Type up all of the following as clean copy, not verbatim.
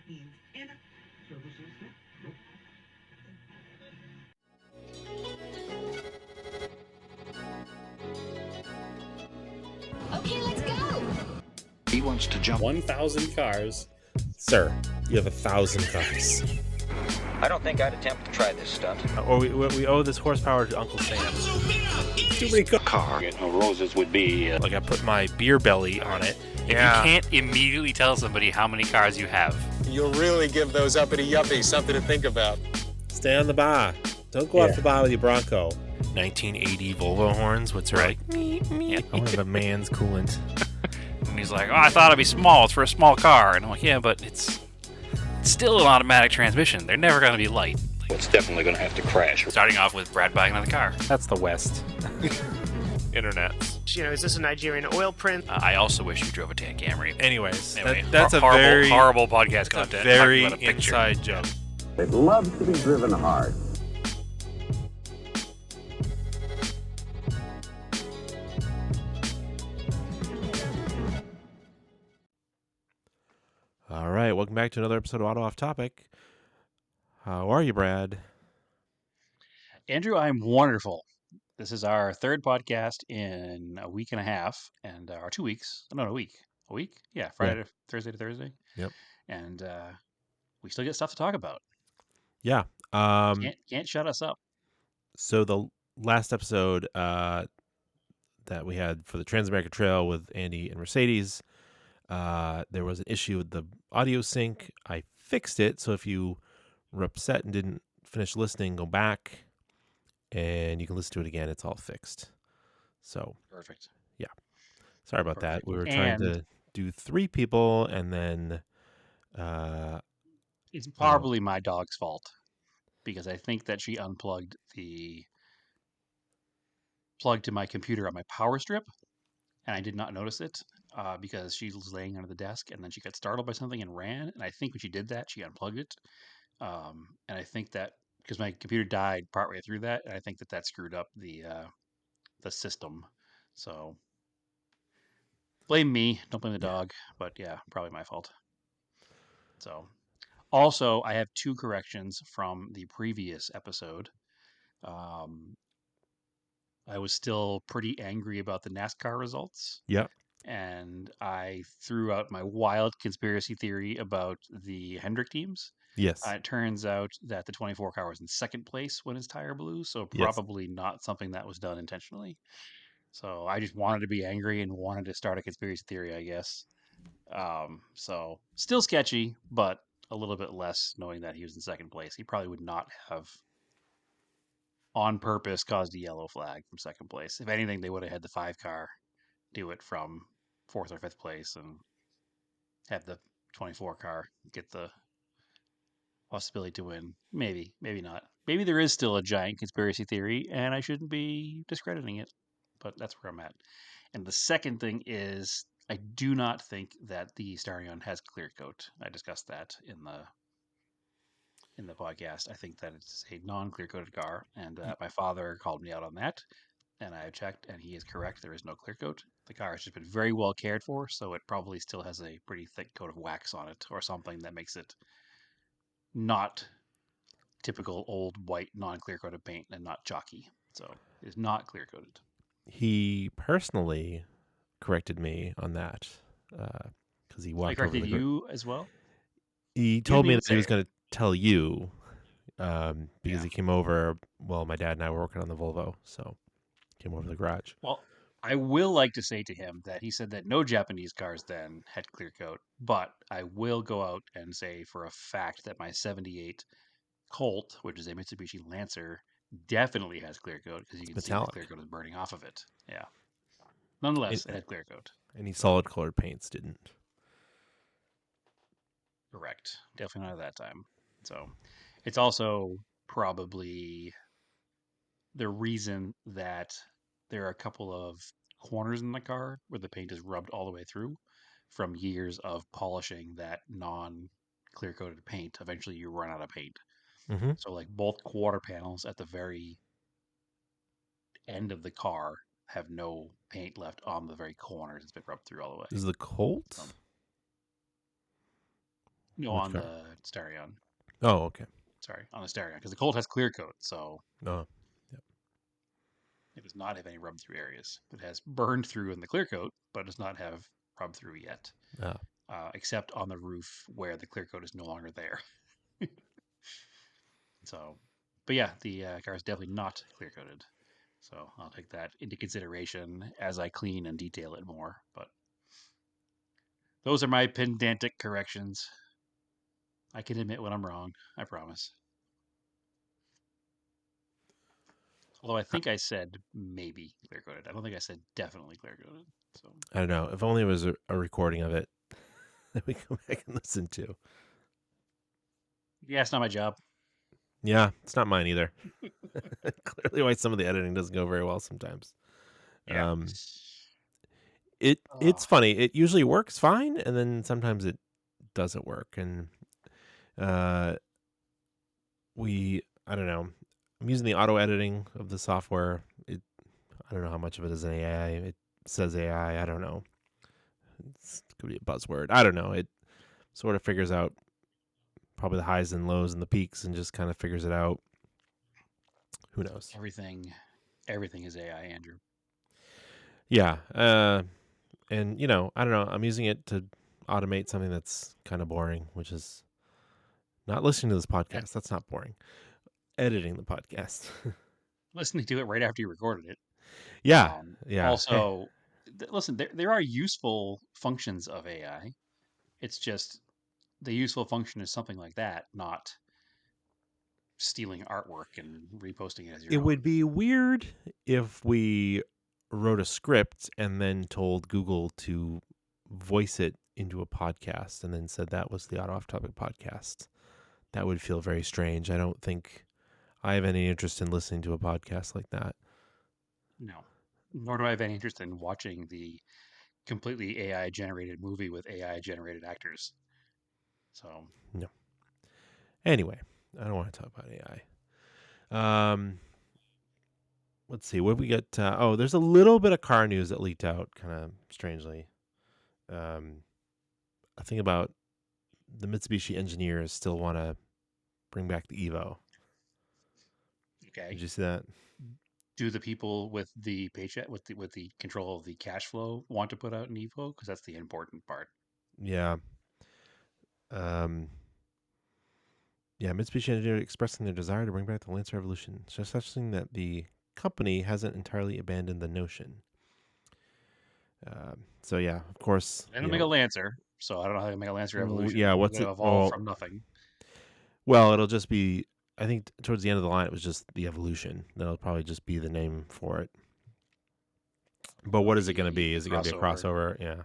Okay, let's go. He wants to jump 1,000 cars. Sir, you have 1,000 cars. I don't think I'd attempt to try this stunt. Or we owe this horsepower to Uncle Sam. Too many cars. Car. Roses would be... Like I put my beer belly on it. If you can't immediately tell somebody how many cars you have. You'll really give those uppity yuppies something to think about. Stay on the bar. Don't go off the bar with your Bronco. 1980 Volvo horns, what's right? Yeah. I want to have a man's coolant. And he's like, oh, I thought it'd be small. It's for a small car. And I'm like, yeah, but it's still an automatic transmission. They're never going to be light. It's definitely going to have to crash. Starting off with Brad buying another car. That's the West. Internet. You know, is this a Nigerian oil print? I also wish you drove a tan Camry. Anyways, Anyway, that's a horrible, very horrible podcast content. very Talking about a picture. inside joke. It loves to be driven hard. All right, welcome back to another episode of Auto Off Topic. How are you, Brad? Andrew, I'm wonderful. This is our third podcast in a week and a half, and our 2 weeks. No, a week. A week? Yeah, Friday to Thursday to Thursday. Yep. And we still get stuff to talk about. Yeah. Can't shut us up. So the last episode that we had for the Transamerica Trail with Andy and Mercedes, there was an issue with the audio sync. I fixed it, so if you were upset and didn't finish listening, go back and you can listen to it again. It's all fixed. So Perfect. Yeah. Sorry about Perfect. that. We were trying to do 3 people, and then it's probably my dog's fault because I think that she unplugged the plug to my computer on my power strip, and I did not notice it because she was laying under the desk, and then she got startled by something and ran. And I think when she did that, she unplugged it. And I think that because my computer died partway through that, and I think that screwed up the system. So blame me, don't blame the dog. But yeah, probably my fault. So also, I have 2 corrections from the previous episode. I was still pretty angry about the NASCAR results. Yep. And I threw out my wild conspiracy theory about the Hendrick teams. Yes. It turns out that the 24 car was in second place when his tire blew, so probably not something that was done intentionally. So I just wanted to be angry and wanted to start a conspiracy theory, I guess. So still sketchy, but a little bit less knowing that he was in second place. He probably would not have on purpose caused a yellow flag from second place. If anything, they would have had the 5 car do it from 4th or 5th place and have the 24 car get the possibility to win. Maybe not. Maybe there is still a giant conspiracy theory and I shouldn't be discrediting it, but that's where I'm at. And the second thing is I do not think that the Starion has clear coat. I discussed that in the podcast. I think that it's a non-clear coated car, and my father called me out on that, and I checked, and he is correct. There is no clear coat. The car has just been very well cared for, so it probably still has a pretty thick coat of wax on it, or something that makes it not typical old white non-clear coated paint and not chalky. So it's not clear coated. He personally corrected me on that because he walked. I corrected you as well. He told me that he was going to tell you because he came over. Well, my dad and I were working on the Volvo, so came over to the garage. Well, I will like to say to him that he said that no Japanese cars then had clear coat, but I will go out and say for a fact that my 78 Colt, which is a Mitsubishi Lancer, definitely has clear coat because you can see the clear coat is burning off of it. Yeah. Nonetheless, it had clear coat. Any solid colored paints didn't. Correct. Definitely not at that time. So it's also probably the reason that there are a couple of corners in the car where the paint is rubbed all the way through from years of polishing that non-clear coated paint. Eventually you run out of paint. Mm-hmm. So like both quarter panels at the very end of the car have no paint left on the very corners. It's been rubbed through all the way. Is the Colt? No, Which on car? the Starion. Oh, okay. Sorry, on the Starion, because the Colt has clear coat, so Oh, it does not have any rub through areas. It has burned through in the clear coat, but does not have rub through yet, ah. except on the roof where the clear coat is no longer there. So, but yeah, the car is definitely not clear coated. So I'll take that into consideration as I clean and detail it more. But those are my pedantic corrections. I can admit when I'm wrong. I promise. Although I think I said maybe clear coated. I don't think I said definitely clear coated. So I don't know. If only it was a recording of it that we go back and listen to. yeah, it's not my job. Yeah, it's not mine either. Clearly, why some of the editing doesn't go very well sometimes. Yeah. It's funny. It usually works fine, and then sometimes it doesn't work. And uh, I don't know. I'm using the auto editing of the software. I don't know how much of it is an AI. It says AI. I don't know. It could be a buzzword. I don't know. It sort of figures out probably the highs and lows and the peaks, and just kind of figures it out. Who knows? Everything is AI, Andrew. Yeah. And I don't know. I'm using it to automate something that's kind of boring, which is not listening to this podcast. That's not boring. Editing the podcast. Listening to it right after you recorded it. Yeah. Yeah. Also, listen, there are useful functions of AI. It's just the useful function is something like that, not stealing artwork and reposting it as It your would own. be weird if we wrote a script and then told Google to voice it into a podcast and then said that was the Auto Off Topic podcast. That would feel very strange. I don't think I have any interest in listening to a podcast like that. No. Nor do I have any interest in watching the completely AI generated movie with AI generated actors. So, No. Anyway, I don't want to talk about AI. Let's see. What have we got? There's a little bit of car news that leaked out kind of strangely. I think about the Mitsubishi engineers still want to bring back the Evo. okay. Did you see that? Do the people with the paycheck with the control of the cash flow want to put out an Evo? Because that's the important part. Yeah. Mitsubishi engineers expressing their desire to bring back the Lancer Evolution, suggesting that the company hasn't entirely abandoned the notion. So yeah, of course. They don't make a Lancer, so I don't know how they make a Lancer Evolution. Yeah, It's what's gonna it? evolve from nothing. Well, it'll just be. I think towards the end of the line, it was just the Evolution. That'll probably just be the name for it. But what is it going to be? Is it going to be a crossover? Yeah.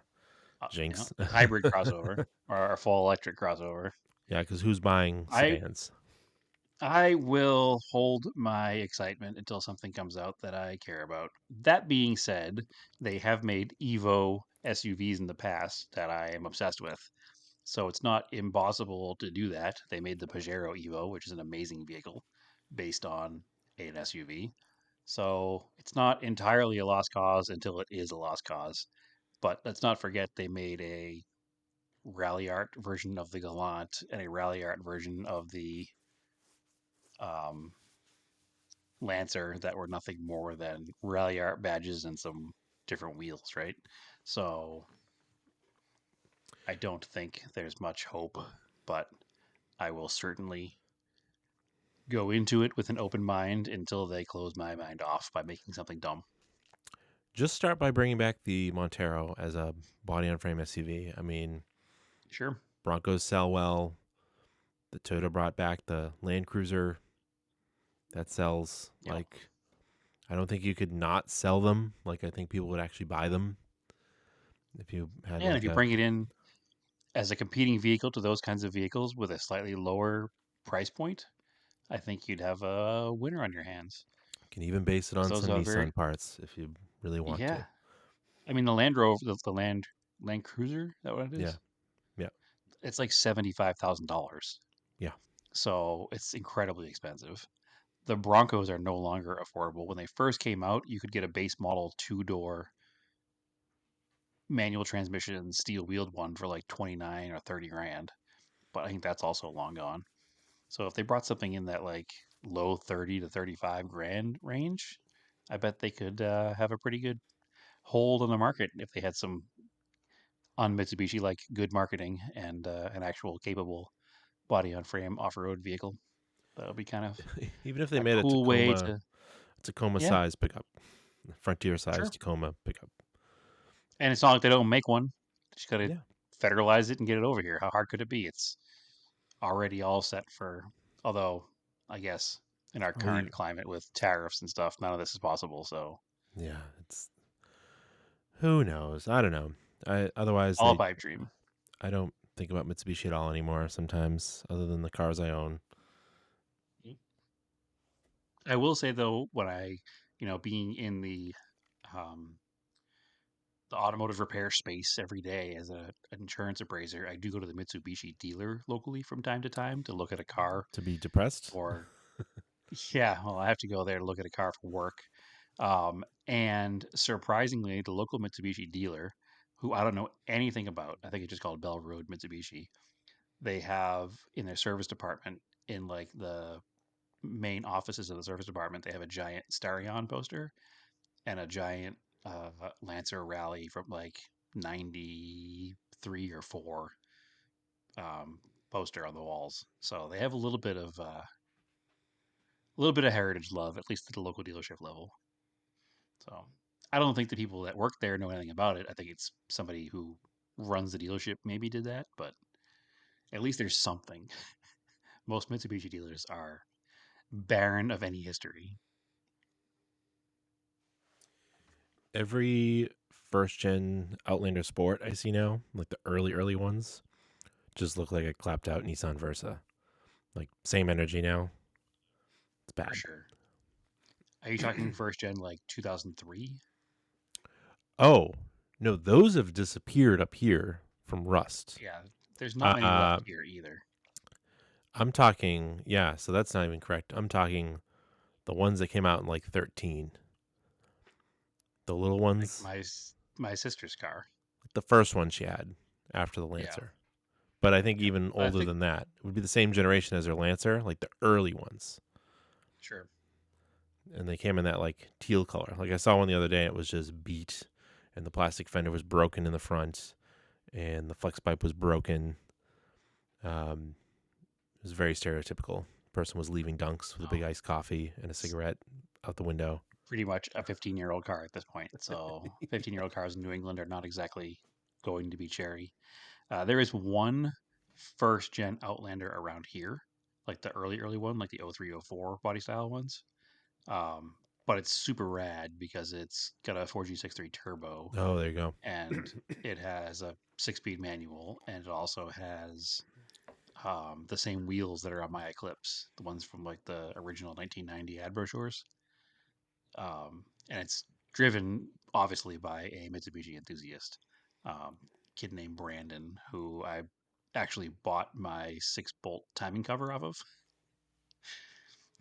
Jinx. Hybrid crossover or a full electric crossover. Yeah, because who's buying sedans? I will hold my excitement until something comes out that I care about. That being said, they have made Evo SUVs in the past that I am obsessed with. So it's not impossible to do that. They made the Pajero Evo, which is an amazing vehicle based on an SUV. So it's not entirely a lost cause until it is a lost cause. But let's not forget they made a Rally Art version of the Galant and a Rally Art version of the um, Lancer that were nothing more than Rally Art badges and some different wheels, right? So I don't think there's much hope, but I will certainly go into it with an open mind until they close my mind off by making something dumb. Just start by bringing back the Montero as a body-on-frame SUV. I mean, sure, Broncos sell well. The Toyota brought back the Land Cruiser. That sells. Yep. Like, I don't think you could not sell them. Like, I think people would actually buy them if you had. And if you bring it in as a competing vehicle to those kinds of vehicles with a slightly lower price point, I think you'd have a winner on your hands. You can even base it on some Nissan parts if you really want to. I mean, the Land Rover, the Land Cruiser, is that what it is? Yeah. It's like $75,000. Yeah. So it's incredibly expensive. The Broncos are no longer affordable. When they first came out, you could get a base model 2-door manual transmission steel wheeled one for like 29 or 30 grand. but I think that's also long gone. So if they brought something in that like low 30 to 35 grand range, I bet they could have a pretty good hold on the market if they had some on Mitsubishi like good marketing and an actual capable body on frame off road vehicle. That would be kind of Even if they a made a cool way to, Tacoma yeah, size pickup, Frontier size sure. Tacoma pickup. And it's not like they don't make one. Just got to Yeah. federalize it and get it over here. How hard could it be? It's already all set for, although I guess in our Oh, current climate with tariffs and stuff, none of this is possible. So yeah. It's who knows. I don't know. Otherwise all a pipe dream. I don't think about Mitsubishi at all anymore. Sometimes, other than the cars I own. I will say though, when I, being in um, the automotive repair space every day as an insurance appraiser, I do go to the Mitsubishi dealer locally from time to time to look at a car To be depressed. or yeah, well, I have to go there to look at a car for work. And surprisingly, the local Mitsubishi dealer, who I don't know anything about, I think it's just called Bell Road Mitsubishi, they have in their service department, in like the main offices of the service department, they have a giant Starion poster and a giant Lancer Rally from like 93 or 4 um, poster on the walls. So they have a little bit of heritage love, at least at the local dealership level. So I don't think the people that work there know anything about it. I think it's somebody who runs the dealership maybe did that, but at least there's something. Most Mitsubishi dealers are barren of any history. Every first gen Outlander Sport I see now, like the early ones, just look like a clapped out Nissan Versa. Like same energy now. It's For bad. sure. Are you talking first gen like 2003? Oh, no, those have disappeared up here from rust. Yeah, there's not many Uh, left here either. I'm talking, yeah, so that's not even correct. I'm talking the ones that came out in like 13. The little Like ones, my sister's car. the first one she had after the Yeah, Lancer. But I think yeah. even I older think than that, it would be the same generation as their Lancer, like the early ones. sure. And they came in that like teal color. Like I saw one the other day, it was just beat, and the plastic fender was broken in the front, and the flex pipe was broken. It was very stereotypical. Person was leaving Dunks with a big Oh, iced coffee and a it's cigarette out the window. pretty much a 15-year-old car at this point. So 15-year-old cars in New England are not exactly going to be cherry. There is one first gen Outlander around here, like the early one, like the 0304 body style ones. Um, but it's super rad because it's got a 4G63 turbo Oh, there you go. and it has a 6-speed manual, and it also has the same wheels that are on my Eclipse, the ones from like the original 1990 ad brochures. And it's driven obviously by a Mitsubishi enthusiast, kid named Brandon, who I actually bought my 6-bolt timing cover off of.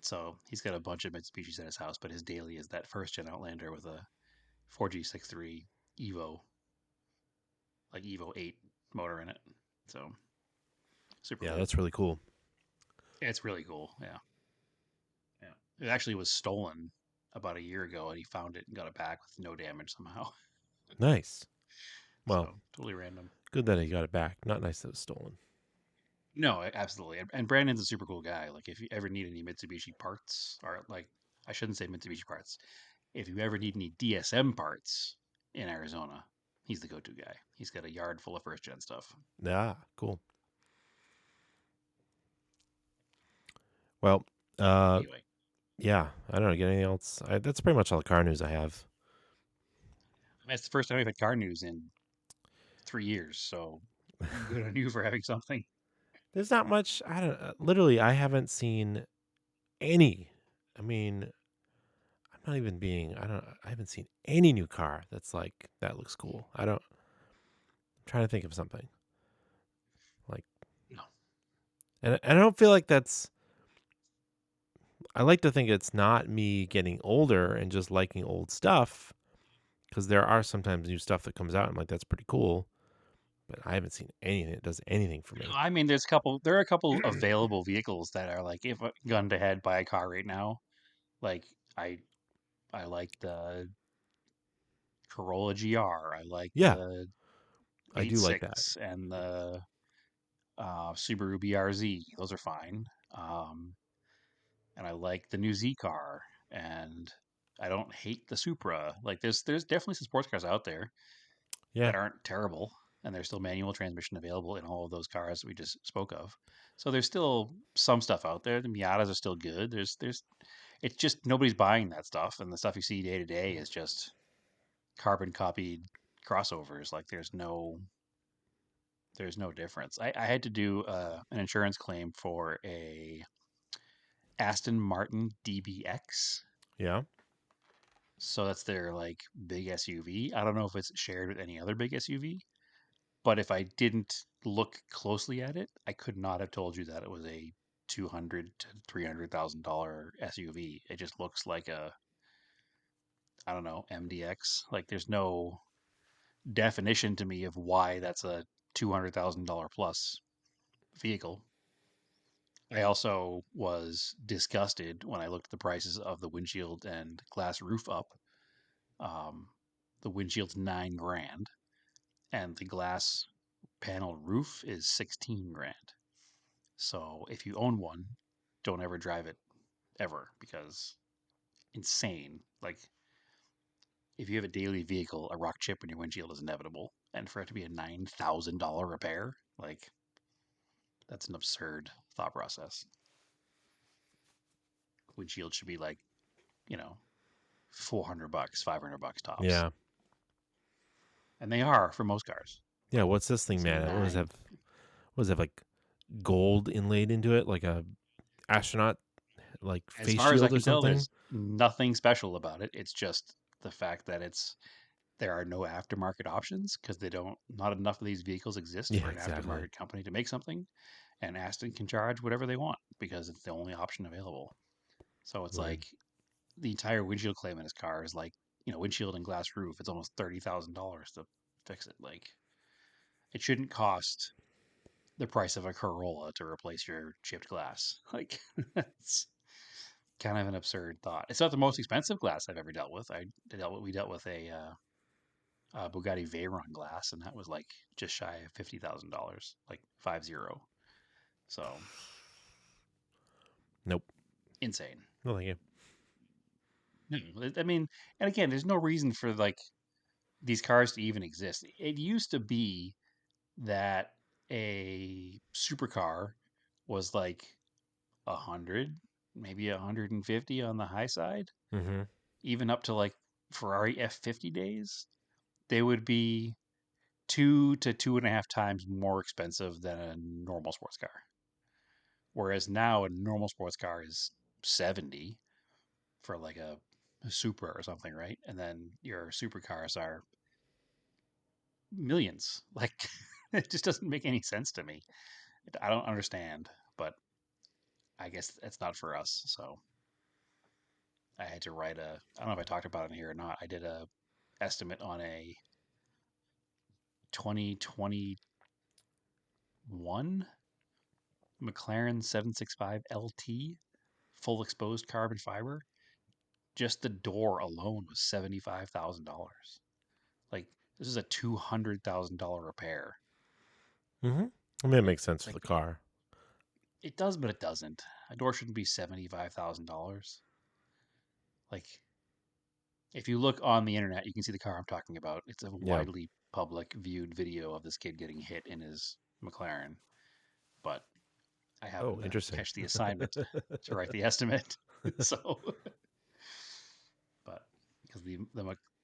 So he's got a bunch of Mitsubishis at his house, but his daily is that first gen Outlander with a 4G63 Evo, like Evo 8 motor in it. So super Yeah, cool. that's really cool. It's really cool. Yeah. Yeah. It actually was stolen about a year ago, and he found it and got it back with no damage somehow. Nice. Well, So totally random. good that he got it back. Not nice that it was stolen. No, absolutely. And Brandon's a super cool guy. Like if you ever need any Mitsubishi parts, or like I shouldn't say Mitsubishi parts, if you ever need any DSM parts in Arizona, he's the go-to guy. He's got a yard full of first gen stuff. Ah, cool. Well, Anyway, yeah, I don't know. Get anything else? That's pretty much all the car news I have. I mean, it's the first time we've had car news in 3 years, so good on you for having something. There's not much. I don't. Literally, I haven't seen any. I mean, I'm not even being. I don't. I haven't seen any new car that's like that looks cool. I don't. I'm trying to think of something. Like, No. and I don't feel like that's. I like to think it's not me getting older and just liking old stuff, because there are sometimes new stuff that comes out. I'm like, that's pretty cool. but I haven't seen anything that does anything for me. I mean, there are a couple available vehicles that are like, if gun to head, buy a car right now. Like I like the Corolla GR. I like Yeah, the I do like that. 86 and the Subaru BRZ. Those are fine. And I like the new Z car. And I don't hate the Supra. Like there's definitely some sports cars out there Yeah, that aren't terrible, and there's still manual transmission available in all of those cars that we just spoke of. So there's still some stuff out there. The Miatas are still good. There's it's just nobody's buying that stuff, and the stuff you see day to day is just carbon copied crossovers. Like there's no difference. I had to do an insurance claim for a Aston Martin DBX. yeah. So that's their like big SUV. I don't know if it's shared with any other big SUV, but if I didn't look closely at it, I could not have told you that it was a $200,000 to $300,000 SUV. It just looks like a, I don't know, MDX. Like there's no definition to me of why that's a $200,000 plus vehicle. I also was disgusted when I looked at the prices of the windshield and glass roof up. Um, the windshield's $9,000 and the glass panel roof is 16 grand. So if you own one, don't ever drive it ever because insane. Like if you have a daily vehicle, a rock chip in your windshield is inevitable. And for it to be a $9,000 repair, like that's an absurd thought process. Windshield should be like, you know, $400, $500 tops. Yeah. And they are for most cars. Yeah, what's this thing, It's man? What does it nine. have? What does it have, like gold inlaid into it, like a astronaut like As face far as I shield or can tell, something? there's nothing special about it. It's just the fact that there are no aftermarket options because not enough of these vehicles exist Yeah, for an exactly. aftermarket company to make something, and Aston can charge whatever they want because it's the only option available. So it's Weird. like the entire windshield claim in his car is like, windshield and glass roof. It's almost $30,000 to fix it. Like it shouldn't cost the price of a Corolla to replace your chipped glass. Like it's kind of an absurd thought. It's not the most expensive glass I've ever dealt with. We dealt with a Bugatti Veyron glass, and that was like just shy of $50,000, like 50. So Nope. insane. No, thank you. No, I mean, and again, there's no reason for like these cars to even exist. It used to be that a supercar was like 100, maybe 150 on the high side, Mm-hmm. even up to like Ferrari F50 days. They would be 2 to 2.5 times more expensive than a normal sports car. Whereas now a normal sports car is 70 for like a Supra or something, right? And then your supercars are millions. Like it just doesn't make any sense to me. I don't understand, but I guess that's not for us. So I had to write I don't know if I talked about it here or not. I did a estimate on a 2021 McLaren 765 LT full exposed carbon fiber. Just the door alone was $75,000. Like this is a $200,000 repair. Mm-hmm. I mean, it makes sense for Like the car. it does, but it doesn't. A door shouldn't be $75,000. Like if you look on the internet, you can see the car I'm talking about. It's a Yeah. widely public viewed video of this kid getting hit in his McLaren. But I happened to Interesting. catch the assignment to write the estimate. So, but because the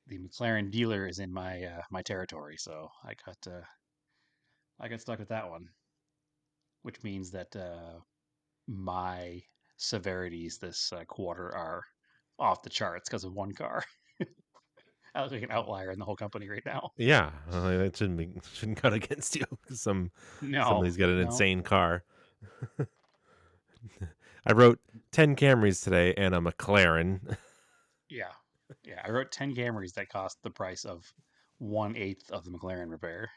McLaren dealer is in my territory, so I got stuck with that one, which means that my severities this quarter are off the charts because of one car. I look like an outlier in the whole company right now. Yeah, it shouldn't cut against you. 'Cause No, somebody's got an no, insane car. I wrote 10 Camrys today and a McLaren. yeah, yeah. I wrote 10 Camrys that cost the price of 1/8 of the McLaren repair.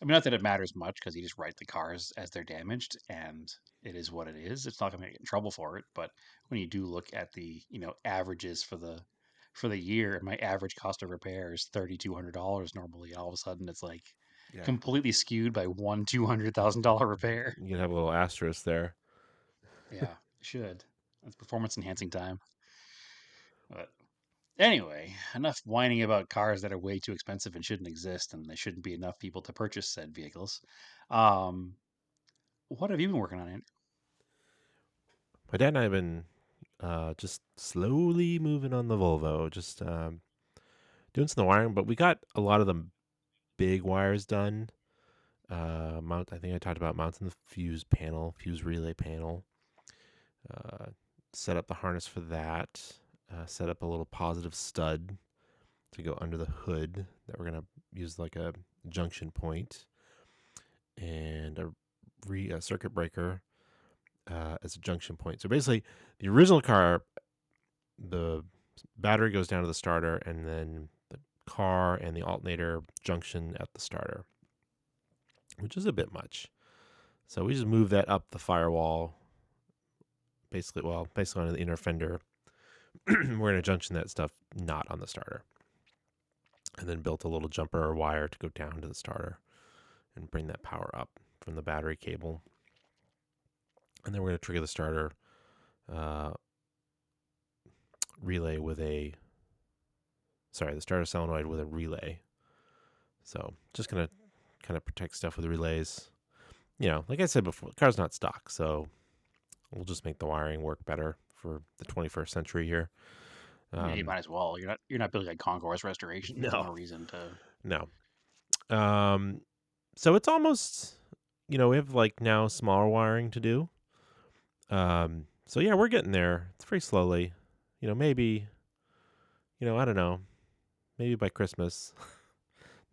I mean, not that it matters much because you just write the cars as they're damaged, and it is what it is. It's not going to get in trouble for it. But when you do look at the averages for the year, and my average cost of repair is $3,200 normally. All of a sudden, it's like Yeah. completely skewed by one $200,000 repair. You can have a little asterisk there. Yeah, should. That's performance enhancing time. But anyway, enough whining about cars that are way too expensive and shouldn't exist, and there shouldn't be enough people to purchase said vehicles. Um, what have you been working on, Andrew? My dad and I have been just slowly moving on the Volvo, just doing some of the wiring, but we got a lot of the big wires done. I think I talked about mounting the fuse relay panel. Set up the harness for that. Set up a little positive stud to go under the hood that we're gonna use like a junction point, and a circuit breaker as a junction point. So basically, the original car, the battery goes down to the starter, and then the car and the alternator junction at the starter, which is a bit much. So we just moved that up the firewall, basically on the inner fender. We're going to junction that stuff not on the starter. And then built a little jumper wire to go down to the starter and bring that power up from the battery cable. And then we're going to trigger the starter relay with the starter solenoid with a relay. So just going to kind of protect stuff with the relays. Like I said before, the car's not stock, so we'll just make the wiring work better for the 21st century here. Yeah, you might as well. You're not building a concourse restoration. There's no reason to. No. So it's almost, we have like now smaller wiring to do. So yeah, we're getting there. It's very slowly. Maybe, I don't know. Maybe by Christmas.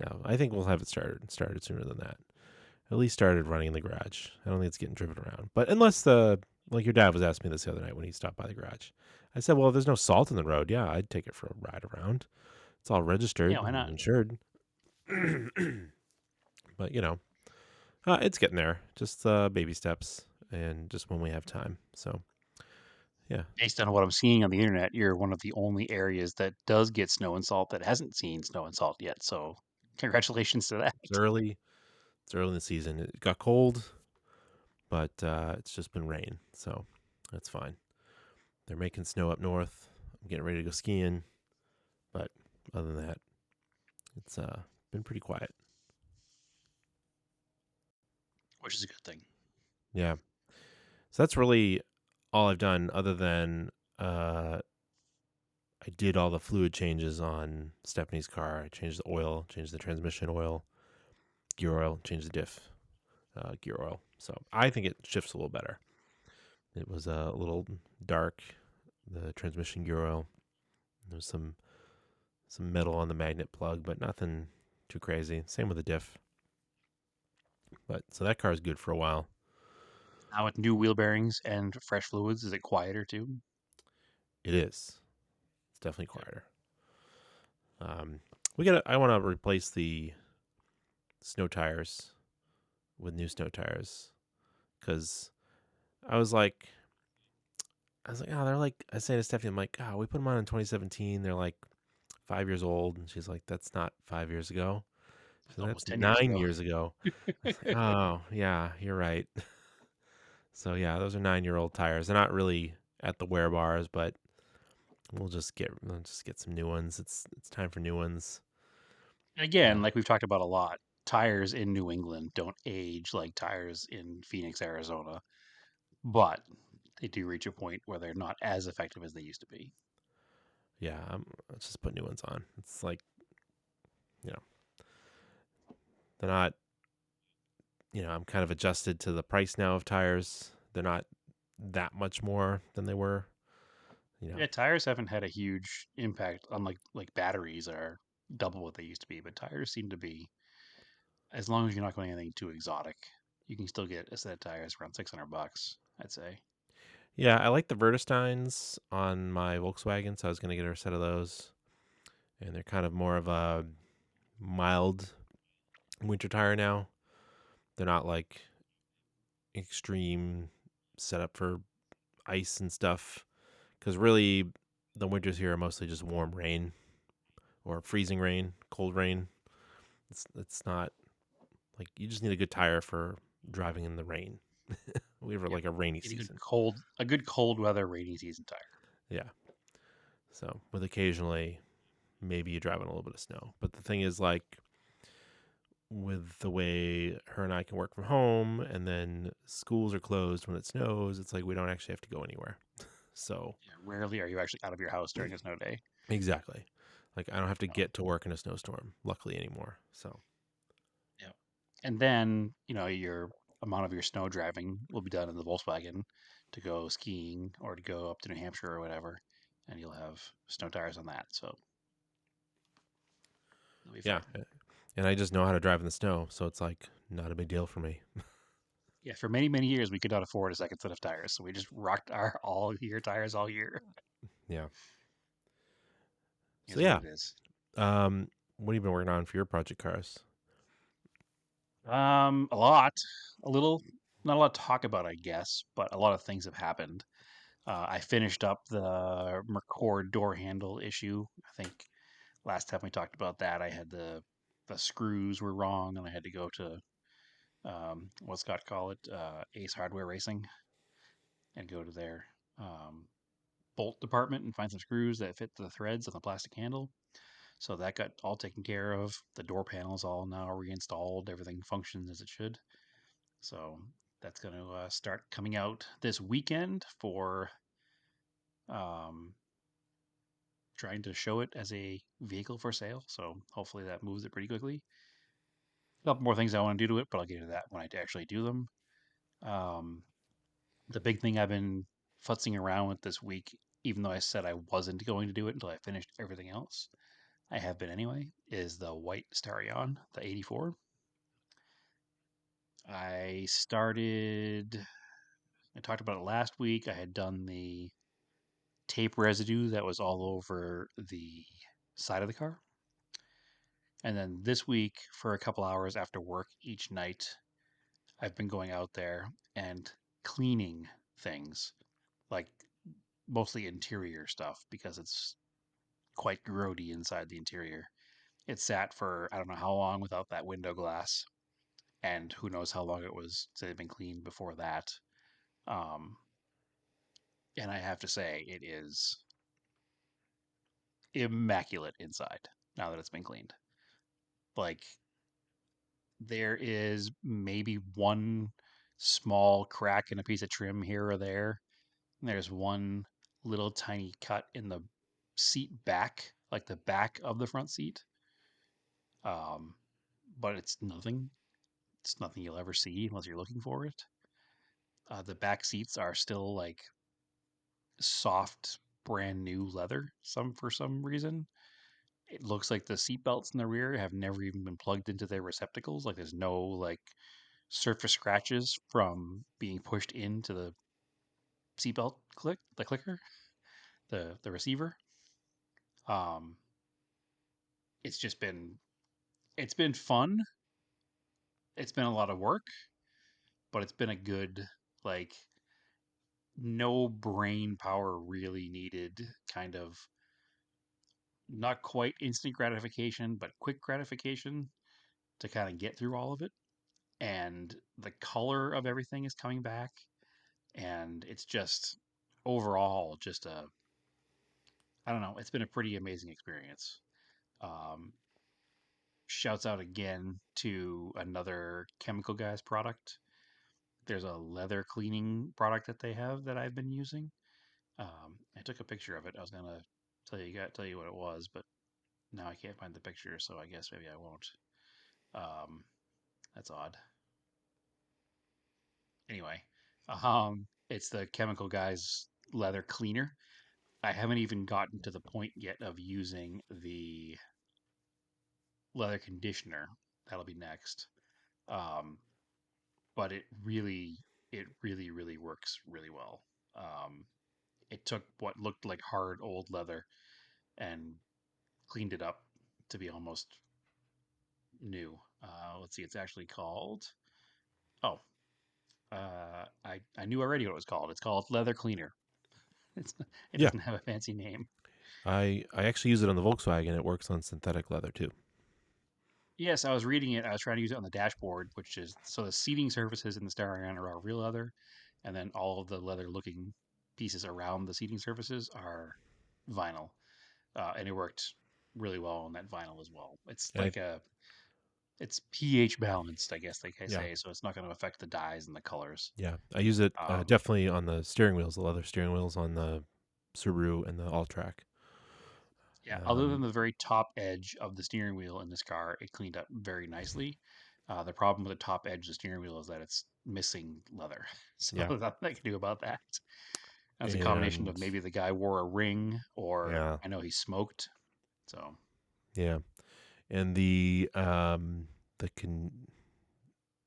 No, I think we'll have it started sooner than that. At least started running in the garage. I don't think it's getting driven around. But unless like your dad was asking me this the other night when he stopped by the garage. I said, well, if there's no salt in the road, yeah, I'd take it for a ride around. It's all registered Yeah, why not? and insured. But, it's getting there. Just baby steps and just when we have time. So, yeah. Based on what I'm seeing on the internet, you're one of the only areas that does get snow and salt that hasn't seen snow and salt yet. So, congratulations to that. It's early. It's early in the season. It got cold, but it's just been rain. So, that's fine. They're making snow up north. I'm getting ready to go skiing. But other than that, it's been pretty quiet. Which is a good thing. Yeah. So that's really all I've done other than I did all the fluid changes on Stephanie's car. I changed the oil, changed the transmission oil, gear oil, changed the diff gear oil. So I think it shifts a little better. It was a little dark, the transmission gear oil. There's some metal on the magnet plug, but nothing too crazy. Same with the diff. But so that car is good for a while. Now with new wheel bearings and fresh fluids, is it quieter too? It is. It's definitely quieter. I want to replace the snow tires with new snow tires because I was like, oh, they're like, I say to Stephanie, I'm like, oh, we put them on in 2017. They're like 5 years old. And she's like, that's not 5 years ago. So that's 9 years ago. Oh, yeah, you're right. So yeah, those are 9-year-old tires. They're not really at the wear bars, but we'll just get some new ones. It's time for new ones. Again, like we've talked about a lot, tires in New England don't age like tires in Phoenix, Arizona, but they do reach a point where they're not as effective as they used to be. Yeah, let's just put new ones on. It's like, they're not, I'm kind of adjusted to the price now of tires. They're not that much more than they were. Yeah, tires haven't had a huge impact on like batteries are double what they used to be, but tires seem to be, as long as you're not going anything too exotic, you can still get a set of tires around $600, I'd say. Yeah, I like the Vertesteins on my Volkswagen, so I was going to get her a set of those. And they're kind of more of a mild winter tire now. They're not like extreme setup for ice and stuff. Because really, the winters here are mostly just warm rain or freezing rain, cold rain. It's not like you just need a good tire for driving in the rain. We have like a rainy season. A good cold weather rainy season tire. Yeah. So with occasionally, maybe you drive in a little bit of snow. But the thing is, like, with the way her and I can work from home, and then schools are closed when it snows, it's like we don't actually have to go anywhere. So Yeah, rarely are you actually out of your house during a snow day. exactly, like I don't have to get to work in a snowstorm, luckily anymore. So yeah, and then your amount of your snow driving will be done in the Volkswagen to go skiing or to go up to New Hampshire or whatever, and you'll have snow tires on that. So it'll be yeah, fun. and I just know how to drive in the snow, so it's like not a big deal for me. Yeah, for many, many years, we could not afford a second set of tires. So we just rocked our all year tires all year. Yeah. So Is what yeah, it is. what have you been working on for your project cars? A lot, a little, not a lot to talk about, I guess, but a lot of things have happened. I finished up the McCord door handle issue. I think last time we talked about that, I had the screws were wrong, and I had to go to what's Scott call it, Ace Hardware Racing, and go to their bolt department and find some screws that fit the threads on the plastic handle. So that got all taken care of. The door panels all now reinstalled. Everything functions as it should. So that's going to start coming out this weekend for um, trying to show it as a vehicle for sale. So hopefully that moves it pretty quickly. A couple more things I want to do to it, but I'll get to that when I actually do them. Um, the big thing I've been futzing around with this week, even though I said I wasn't going to do it until I finished everything else, I have been anyway, is the white Starion, the 84. I talked about it last week. I had done the tape residue that was all over the side of the car. And then this week, for a couple hours after work each night, I've been going out there and cleaning things, like mostly interior stuff, because it's quite grody inside the interior. It sat for I don't know how long without that window glass, and who knows how long it was since it had been cleaned before that. Um, and I have to say, it is immaculate inside now that it's been cleaned. Like, there is maybe one small crack in a piece of trim here or there. There's one little tiny cut in the seat back, like the back of the front seat. Um, but it's nothing. It's nothing you'll ever see unless you're looking for it. The back seats are still like soft, brand new leather. For some reason, it looks like the seat belts in the rear have never even been plugged into their receptacles. Like there's no like surface scratches from being pushed into the seatbelt clicker, the receiver. Um, it's just it's been fun. It's been a lot of work, but it's been a good like no brain power really needed kind of not quite instant gratification, but quick gratification to kind of get through all of it. And the color of everything is coming back, and it's just overall just a I don't know. It's been a pretty amazing experience. Um, Shouts out again to another Chemical Guys product. There's a leather cleaning product that they have that I've been using. I took a picture of it. I was gonna tell you what it was, but now I can't find the picture, so I guess maybe I won't. Um, that's odd. Anyway, it's the Chemical Guys leather cleaner. I haven't even gotten to the point yet of using the leather conditioner. That'll be next. Um, but it really works really well. Um, it took what looked like hard old leather and cleaned it up to be almost new. Let's see, it's actually called Oh, I knew already what it was called. It's called leather cleaner. It Yeah, doesn't have a fancy name. I actually use it on the Volkswagen. It works on synthetic leather too. Yes, I was reading it. I was trying to use it on the dashboard, which is so the seating surfaces in the Starion are all real leather, and then all of the leather-looking pieces around the seating surfaces are vinyl, and it worked really well on that vinyl as well. It's And like it's pH balanced, I guess they yeah, say, so it's not going to affect the dyes and the colors. yeah, I use it Um, definitely on the steering wheels, the leather steering wheels on the Subaru and the Alltrack. Yeah, other Um, than the very top edge of the steering wheel in this car, it cleaned up very nicely. The problem with the top edge of the steering wheel is that it's missing leather. So yeah, there's nothing I can do about that. That's a combination of and maybe the guy wore a ring or yeah, I know he smoked. So yeah, and the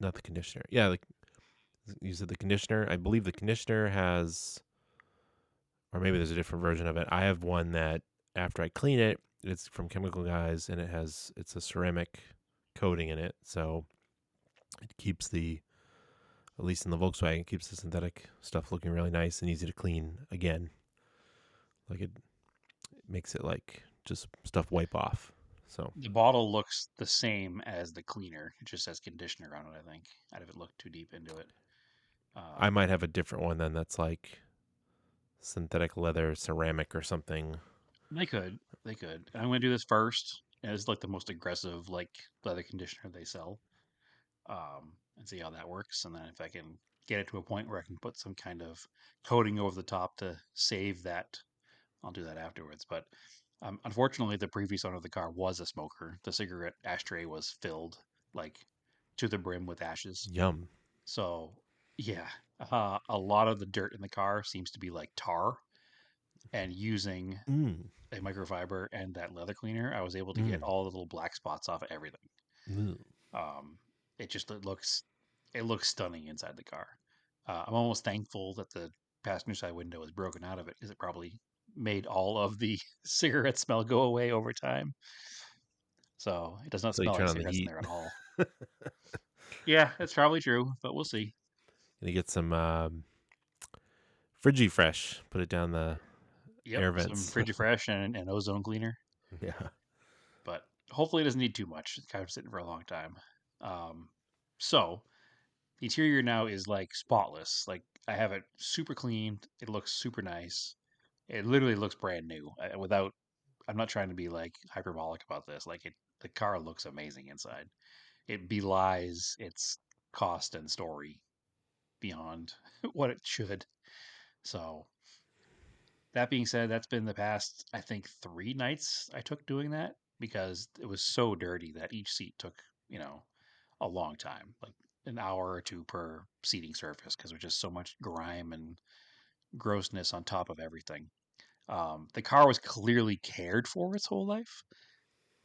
not the conditioner. Yeah, you said the conditioner. I believe the conditioner has, or maybe there's a different version of it. I have one that after I clean it, it's from Chemical Guys, and it's a ceramic coating in it, so it keeps at least in the Volkswagen, it keeps the synthetic stuff looking really nice and easy to clean again. Like it makes it like just stuff wipe off. So the bottle looks the same as the cleaner. It just says conditioner on it, I think. I haven't looked too deep into it. I Um, might have a different one then that's like synthetic leather ceramic or something. they could. They could. And I'm going to do this first. It's like the most aggressive like leather conditioner they sell. And see how that works. And then if I can get it to a point where I can put some kind of coating over the top to save that, I'll do that afterwards. But unfortunately, the previous owner of the car was a smoker. The cigarette ashtray was filled like to the brim with ashes. Yum. So yeah, a lot of the dirt in the car seems to be like tar. And using Mm. a microfiber and that leather cleaner, I was able to get Mm. all the little black spots off of everything. Mm. Um, it looks stunning inside the car. I'm almost thankful that the passenger side window is broken out of it because it probably made all of the cigarette smell go away over time. So it does not Until you smell turn like on the cigarettes in heat. there at all. Yeah, that's probably true, but we'll see. And you get some Friggy Fresh. Put it down the Yep, air some vents. Frigifresh and ozone cleaner, Yeah. but hopefully it doesn't need too much. It's kind of sitting for a long time. So the interior now is like spotless. Like I have it super clean. It looks super nice. It literally looks brand new. Without, I'm not trying to be like hyperbolic about this. Like the car looks amazing inside. It belies its cost and story beyond what it should. So that being said, that's been the past I think 3 nights I took doing that because it was so dirty that each seat took a long time, like an hour or two per seating surface because there's just so much grime and grossness on top of everything. The car was clearly cared for its whole life.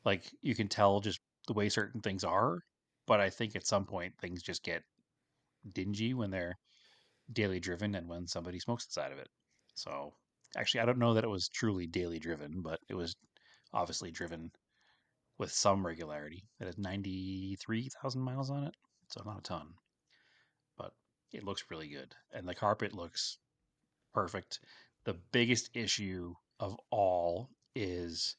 Like you can tell just the way certain things are, but I think at some point things just get dingy when they're daily driven and when somebody smokes inside of it. So actually, I don't know that it was truly daily driven, but it was obviously driven with some regularity. It has 93,000 miles on it, so not a ton, but it looks really good. And the carpet looks perfect. The biggest issue of all is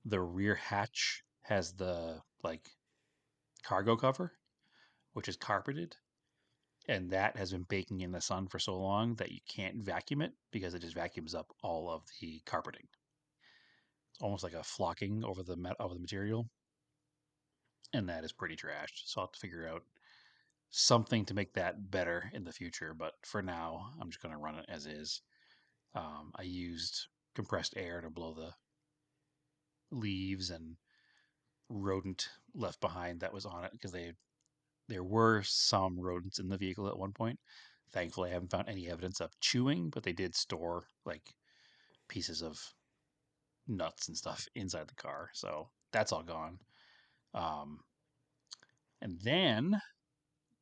the rear hatch has the like cargo cover, which is carpeted, and that has been baking in the sun for so long that you can't vacuum it because it just vacuums up all of the carpeting. It's almost like a flocking over the material, and that is pretty trashed. So I'll have to figure out something to make that better in the future. But for now, I'm just going to run it as is. I used compressed air to blow the leaves and rodent left behind that was on it because there were some rodents in the vehicle at one point. Thankfully, I haven't found any evidence of chewing, but they did store like pieces of nuts and stuff inside the car, so that's all gone. Um, and then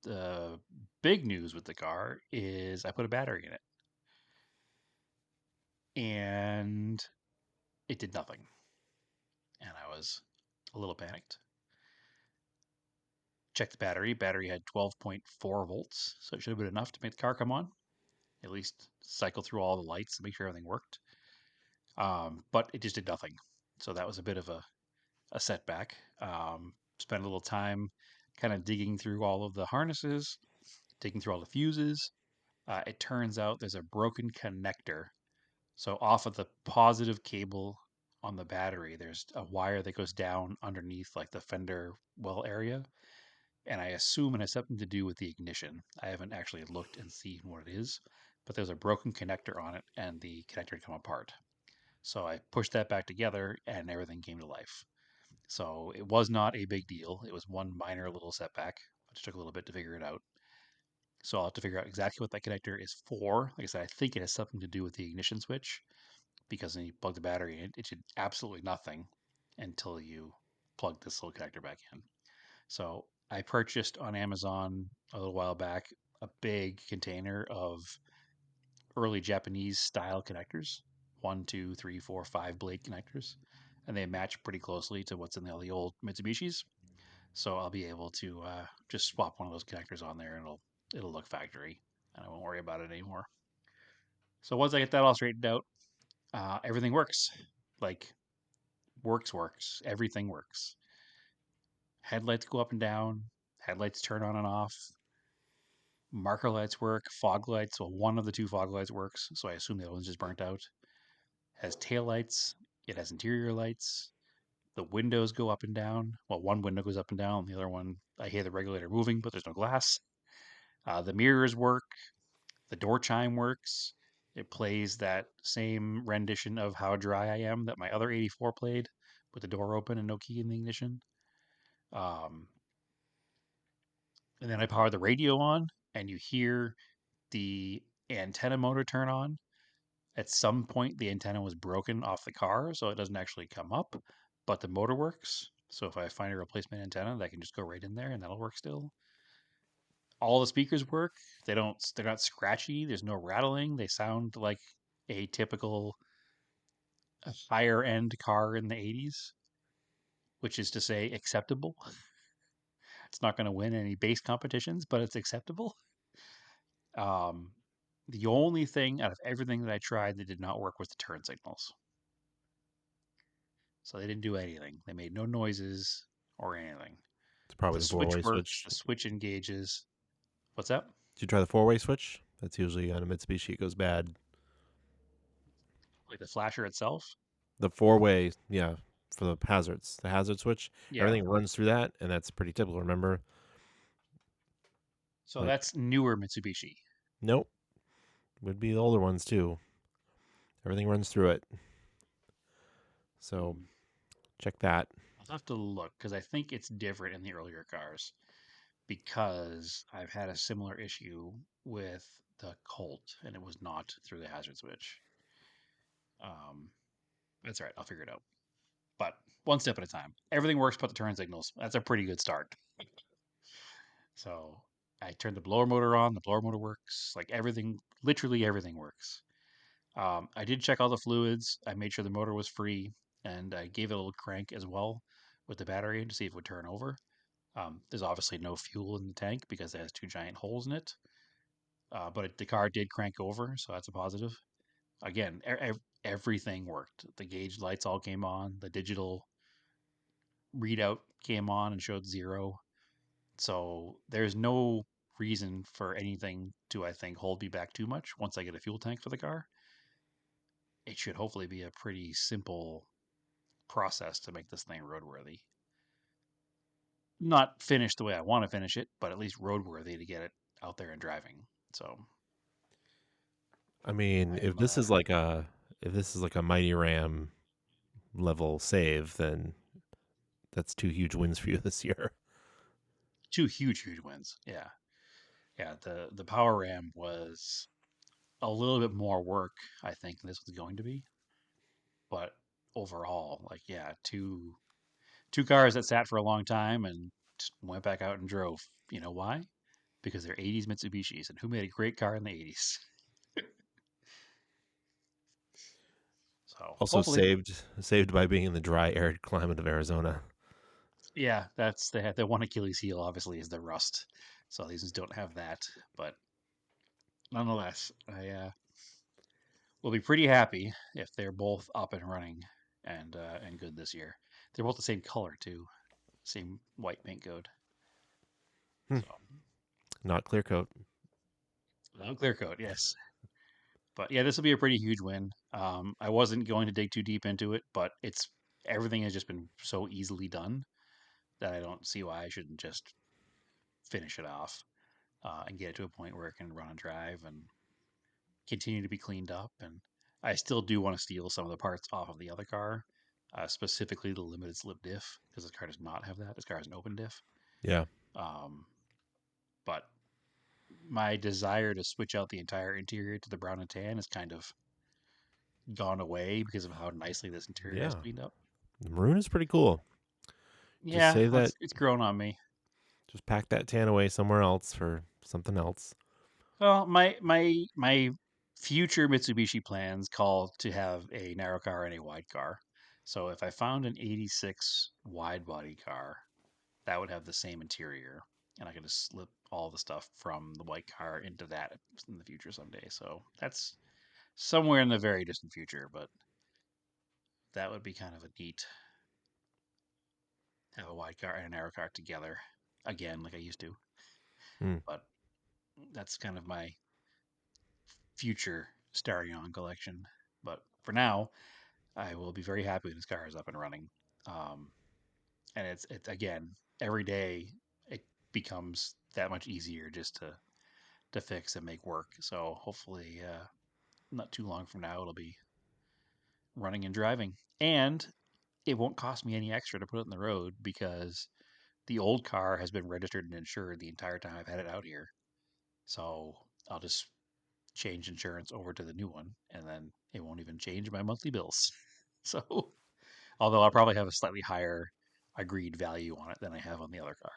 the big news with the car is I put a battery in it, and it did nothing, and I was a little panicked. checked the battery. Battery had 12.4 volts, so it should have been enough to make the car come on. At least cycle through all the lights to make sure everything worked. But it just did nothing. So that was a bit of a setback. Spent a little time kind of digging through all of the harnesses, digging through all the fuses. It turns out there's a broken connector. So off of the positive cable on the battery, there's a wire that goes down underneath like the fender well area. And I assume it has something to do with the ignition. I haven't actually looked and seen what it is, but there's a broken connector on it and the connector had come apart. So I pushed that back together and everything came to life. So it was not a big deal. It was one minor little setback, which took a little bit to figure it out. So I'll have to figure out exactly what that connector is for. Like I said, I think it has something to do with the ignition switch because when you plug the battery in, it did absolutely nothing until you plug this little connector back in. So I purchased on Amazon a little while back a big container of early Japanese style connectors, 1, 2, 3, 4, 5 blade connectors, and they match pretty closely to what's in all the old Mitsubishis. So I'll be able to just swap one of those connectors on there, and it'll look factory, and I won't worry about it anymore. So once I get that all straightened out, everything works. Like works. Everything works. Headlights go up and down. Headlights turn on and off. Marker lights work. Fog lights. Well, one of the two fog lights works, so I assume the other one's just burnt out. Has tail lights. It has interior lights. The windows go up and down. Well, one window goes up and down. The other one, I hear the regulator moving, but there's no glass. The mirrors work. The door chime works. It plays that same rendition of How Dry I Am that my other 84 played with the door open and no key in the ignition. And then I power the radio on, and you hear the antenna motor turn on. At some point, the antenna was broken off the car, so it doesn't actually come up, but the motor works. So if I find a replacement antenna, that can just go right in there, and that'll work still. All the speakers work. They're not scratchy. There's no rattling. They sound like a typical higher end car in the 80s, which is to say acceptable. It's not going to win any bass competitions, but it's acceptable. The only thing out of everything that I tried that did not work was the turn signals. So they didn't do anything. They made no noises or anything. It's probably The the switch four-way works. switch. The switch engages. What's that? Did you try the four-way switch? That's usually on a Mitsubishi. It goes bad. Like the flasher itself? The four-way, yeah, for the hazards. The hazard switch. Yeah. Everything runs through that, and that's pretty typical. Remember? So that's newer Mitsubishi. Nope. Would be the older ones too. Everything runs through it. So check that. I'll have to look because I think it's different in the earlier cars because I've had a similar issue with the Colt and it was not through the hazard switch. That's all right. I'll figure it out. But one step at a time. Everything works but the turn signals. That's a pretty good start. So I turned the blower motor on. The blower motor works. Like everything, literally everything works. I did check all the fluids. I made sure the motor was free, and I gave it a little crank as well with the battery to see if it would turn over. There's obviously no fuel in the tank because it has two giant holes in it. But the car did crank over, so that's a positive. Again, everything worked. The gauge lights all came on. The digital readout came on and showed 0. So there's no reason for anything to, I think, hold me back too much once I get a fuel tank for the car. It should hopefully be a pretty simple process to make this thing roadworthy. Not finished the way I want to finish it, but at least roadworthy to get it out there and driving. So, I mean, if this is like a Mighty Ram level save, then that's 2 huge wins for you this year. 2 huge wins. Yeah. The Power Ram was a little bit more work, I think, than this was going to be. But overall, like, yeah, two cars that sat for a long time and just went back out and drove. You know why? Because they're 80s Mitsubishis, and who made a great car in the 80s? So Also saved by being in the dry, arid climate of Arizona. yeah, that's the one Achilles heel. Obviously, is the rust. So these ones don't have that, but nonetheless, I will be pretty happy if they're both up and running and good this year. They're both the same color too, same white paint code. Hmm. So Not clear coat. no clear coat, yes. But yeah, this will be a pretty huge win. I wasn't going to dig too deep into it, but everything has just been so easily done that I don't see why I shouldn't just finish it off and get it to a point where it can run and drive and continue to be cleaned up. And I still do want to steal some of the parts off of the other car, specifically the limited slip diff, because this car does not have that. This car has an open diff. Yeah. Um, but my desire to switch out the entire interior to the brown and tan has kind of gone away because of how nicely this interior has Yeah. cleaned up. The maroon is pretty cool. Just Yeah, save that. it's grown on me. Just pack that tan away somewhere else for something else. Well, my future Mitsubishi plans call to have a narrow car and a wide car. So if I found an 86 wide body car, that would have the same interior, and I could just slip all the stuff from the white car into that in the future someday. So that's somewhere in the very distant future, but that would be kind of a neat have a wide car and a narrow car together again, like I used to. Hmm. But that's kind of my future Starion collection. But for now, I will be very happy when this car is up and running. Um, and it's again every day it becomes that much easier just to fix and make work. So hopefully, not too long from now, it'll be running and driving, and it won't cost me any extra to put it in the road because the old car has been registered and insured the entire time I've had it out here. So I'll just change insurance over to the new one, and then it won't even change my monthly bills. So, although I'll probably have a slightly higher agreed value on it than I have on the other car.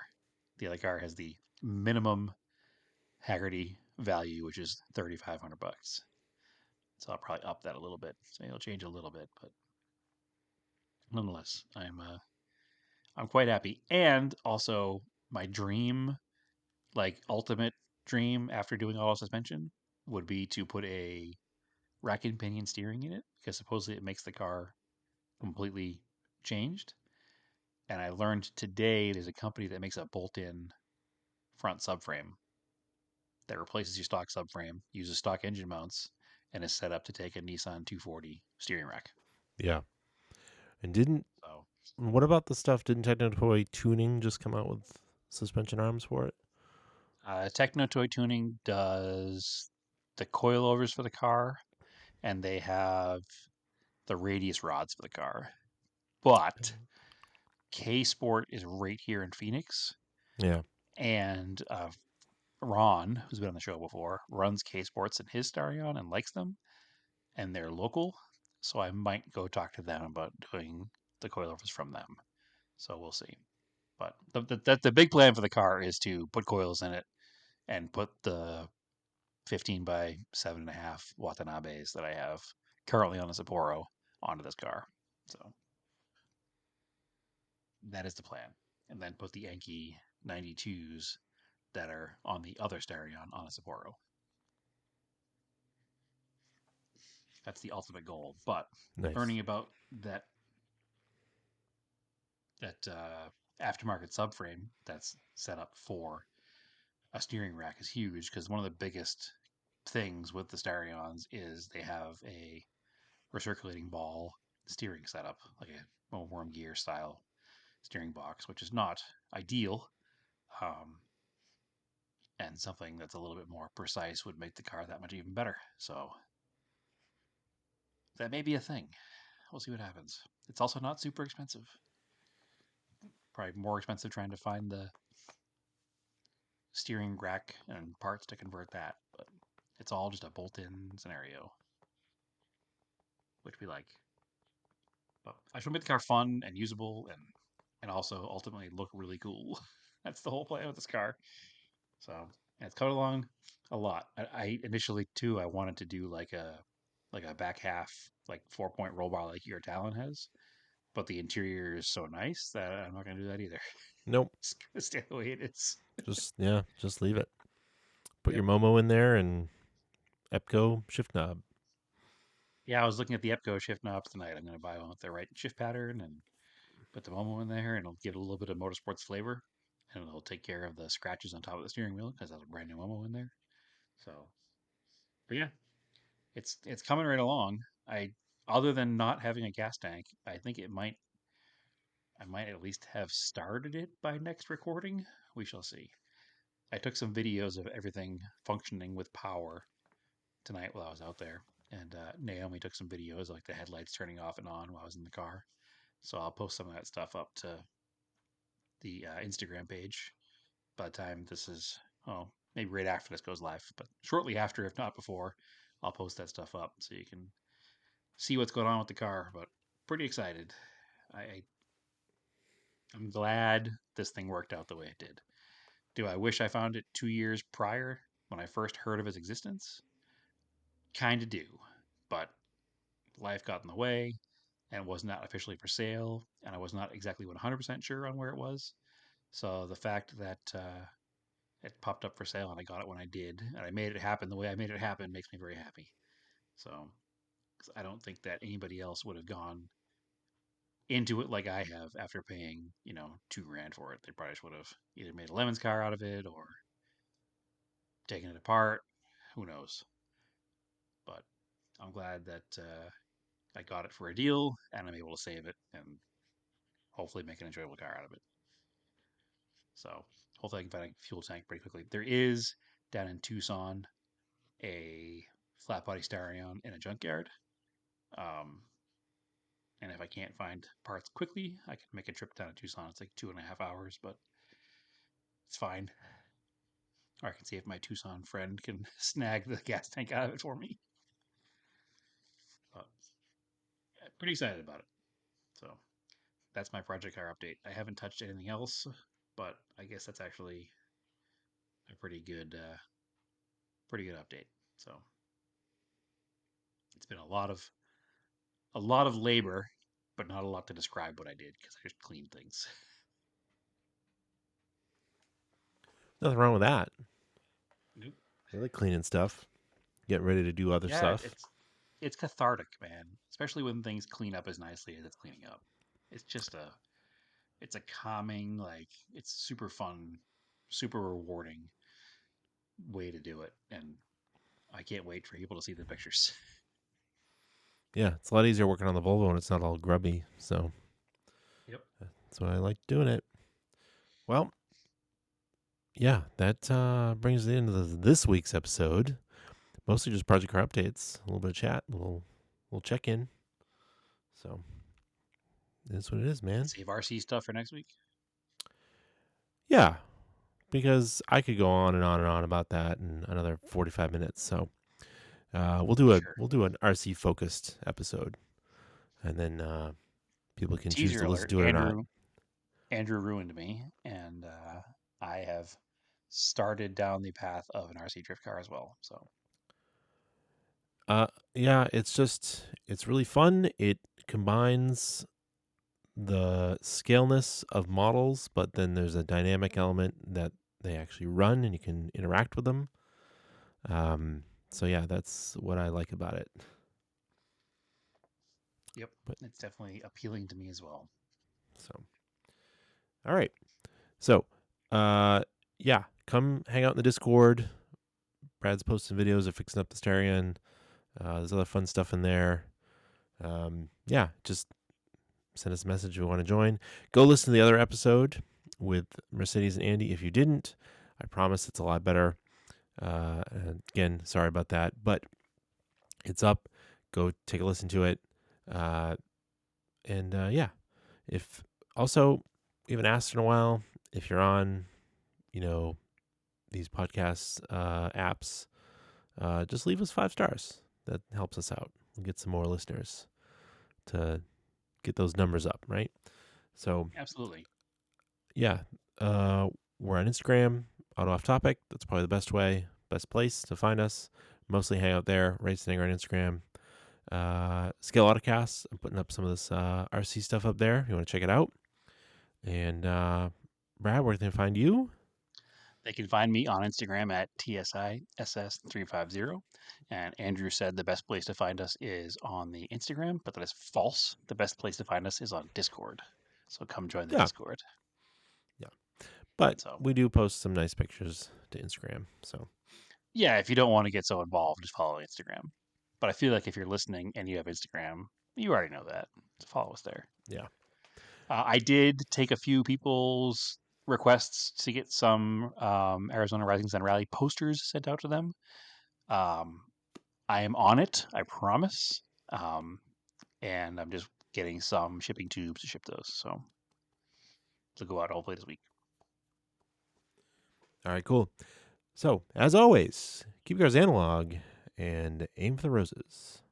The other car has the minimum Haggerty value, which is $3,500. So I'll probably up that a little bit. So it'll change a little bit, but nonetheless, I'm quite happy. And also, my dream, like ultimate dream after doing auto suspension, would be to put a rack and pinion steering in it because supposedly it makes the car completely changed. And I learned today there's a company that makes a bolt-in front subframe that replaces your stock subframe, uses stock engine mounts, and is set up to take a Nissan 240 steering rack. Yeah. And didn't So what about the stuff? Didn't Techno Toy Tuning just come out with suspension arms for it? Techno Toy Tuning does the coilovers for the car, and they have the radius rods for the car. But K Sport is right here in Phoenix, Yeah. and Ron, who's been on the show before, runs K Sports in his Starion and likes them, and they're local. So I might go talk to them about doing the coilovers from them. So we'll see. But the big plan for the car is to put coils in it and put the 15 by 7.5 Watanabes that I have currently on the Sapporo onto this car. So that is the plan. And then put the Enki 92s that are on the other Starion on a Sapporo. That's the ultimate goal. But Nice. learning about that aftermarket subframe that's set up for a steering rack is huge because one of the biggest things with the Starions is they have a recirculating ball steering setup, like a worm gear style steering box, which is not ideal. Um, and something that's a little bit more precise would make the car that much even better. So that may be a thing. We'll see what happens. It's also not super expensive. Probably more expensive trying to find the steering rack and parts to convert that, but it's all just a bolt-in scenario, which we like. But I just want to make the car fun and usable, and also ultimately look really cool. That's the whole plan with this car. So and it's coming along a lot. I initially too I wanted to do like a back half like 4-point roll bar like your Talon has, but the interior is so nice that I'm not going to do that either. Nope. It's going to stay the way it is. Just leave it. Put your Yep. Momo in there and Epco shift knob. Yeah, I was looking at the Epco shift knobs tonight. I'm going to buy one with the right shift pattern and put the Momo in there, and it'll give it a little bit of motorsports flavor, and it'll take care of the scratches on top of the steering wheel because there's a brand new Momo in there. So, but yeah, it's coming right along. Other than not having a gas tank, I think I might at least have started it by next recording. We shall see. I took some videos of everything functioning with power tonight while I was out there, and Naomi took some videos like the headlights turning off and on while I was in the car. So I'll post some of that stuff up to the Instagram page by the time this is, oh, maybe right after this goes live, but shortly after, if not before, I'll post that stuff up so you can see what's going on with the car. But pretty excited. I'm glad this thing worked out the way it did. Do I wish I found it 2 years prior when I first heard of its existence? Kind of do, but life got in the way and it was not officially for sale, and I was not exactly 100% sure on where it was. So the fact that it popped up for sale and I got it when I did, and I made it happen the way I made it happen makes me very happy. So, 'cause I don't think that anybody else would have gone into it like I have after paying, $2,000 for it. They probably would have either made a Lemons car out of it or taken it apart. Who knows? But I'm glad that I got it for a deal and I'm able to save it and hopefully make an enjoyable car out of it. So hopefully I can find a fuel tank pretty quickly. There is down in Tucson a flat body Starion in a junkyard. And if I can't find parts quickly, I can make a trip down to Tucson. It's like 2.5 hours, but it's fine. Or I can see if my Tucson friend can snag the gas tank out of it for me. But yeah, pretty excited about it. So that's my project car update. I haven't touched anything else, but I guess that's actually a pretty good update. So it's been a lot of labor, but not a lot to describe what I did because I just cleaned things. Nothing wrong with that. Nope. I like cleaning stuff. Getting ready to do other Yeah, stuff. it's cathartic, man. Especially when things clean up as nicely as it's cleaning up. It's just it's a calming, like it's super fun, super rewarding way to do it, and I can't wait for people to see the pictures. Yeah, it's a lot easier working on the Volvo when it's not all grubby. So Yep. that's why I like doing it. Well, yeah, that brings the end of this week's episode. Mostly just project car updates, a little bit of chat, a little check in. So that's what it is, man. Save RC stuff for next week. Yeah, because I could go on and on and on about that in another 45 minutes. So we'll do an RC focused episode, and then people can choose to listen to it or not. Andrew ruined me, and I have started down the path of an RC drift car as well. So yeah, it's really fun. It combines the scaleness of models, but then there's a dynamic element that they actually run and you can interact with them. So yeah, that's what I like about it. yep, it's definitely appealing to me as well. So, all right. So, yeah, come hang out in the Discord. Brad's posting videos of fixing up the Starion. There's other fun stuff in there. Yeah, just send us a message if you want to join. Go listen to the other episode with Mercedes and Andy if you didn't. I promise it's a lot better. And again, sorry about that, but it's up. Go take a listen to it. And yeah, if also we haven't asked in a while, if you're on, these podcast apps, just leave us 5 stars. That helps us out. We'll get some more listeners to get those numbers up, right? So Absolutely. yeah, we're on Instagram, Auto Off Topic. That's probably the best place to find us. Mostly hang out there, Racing Anger on Instagram. Scale Autocast. I'm putting up some of this RC stuff up there. If you want to check it out. And Brad, where can they find you? They can find me on Instagram at TSISS350. And Andrew said the best place to find us is on the Instagram, but that is false. The best place to find us is on Discord. So come join the Yeah. Discord. Yeah. But So we do post some nice pictures to Instagram. So yeah, if you don't want to get so involved, just follow Instagram. But I feel like if you're listening and you have Instagram, you already know that. So follow us there. yeah. I did take a few people's requests to get some Arizona Rising Sun Rally posters sent out to them. I am on it, I promise. And I'm just getting some shipping tubes to ship those. So they'll go out hopefully this week. All right, cool. So, as always, keep your guys analog and aim for the roses.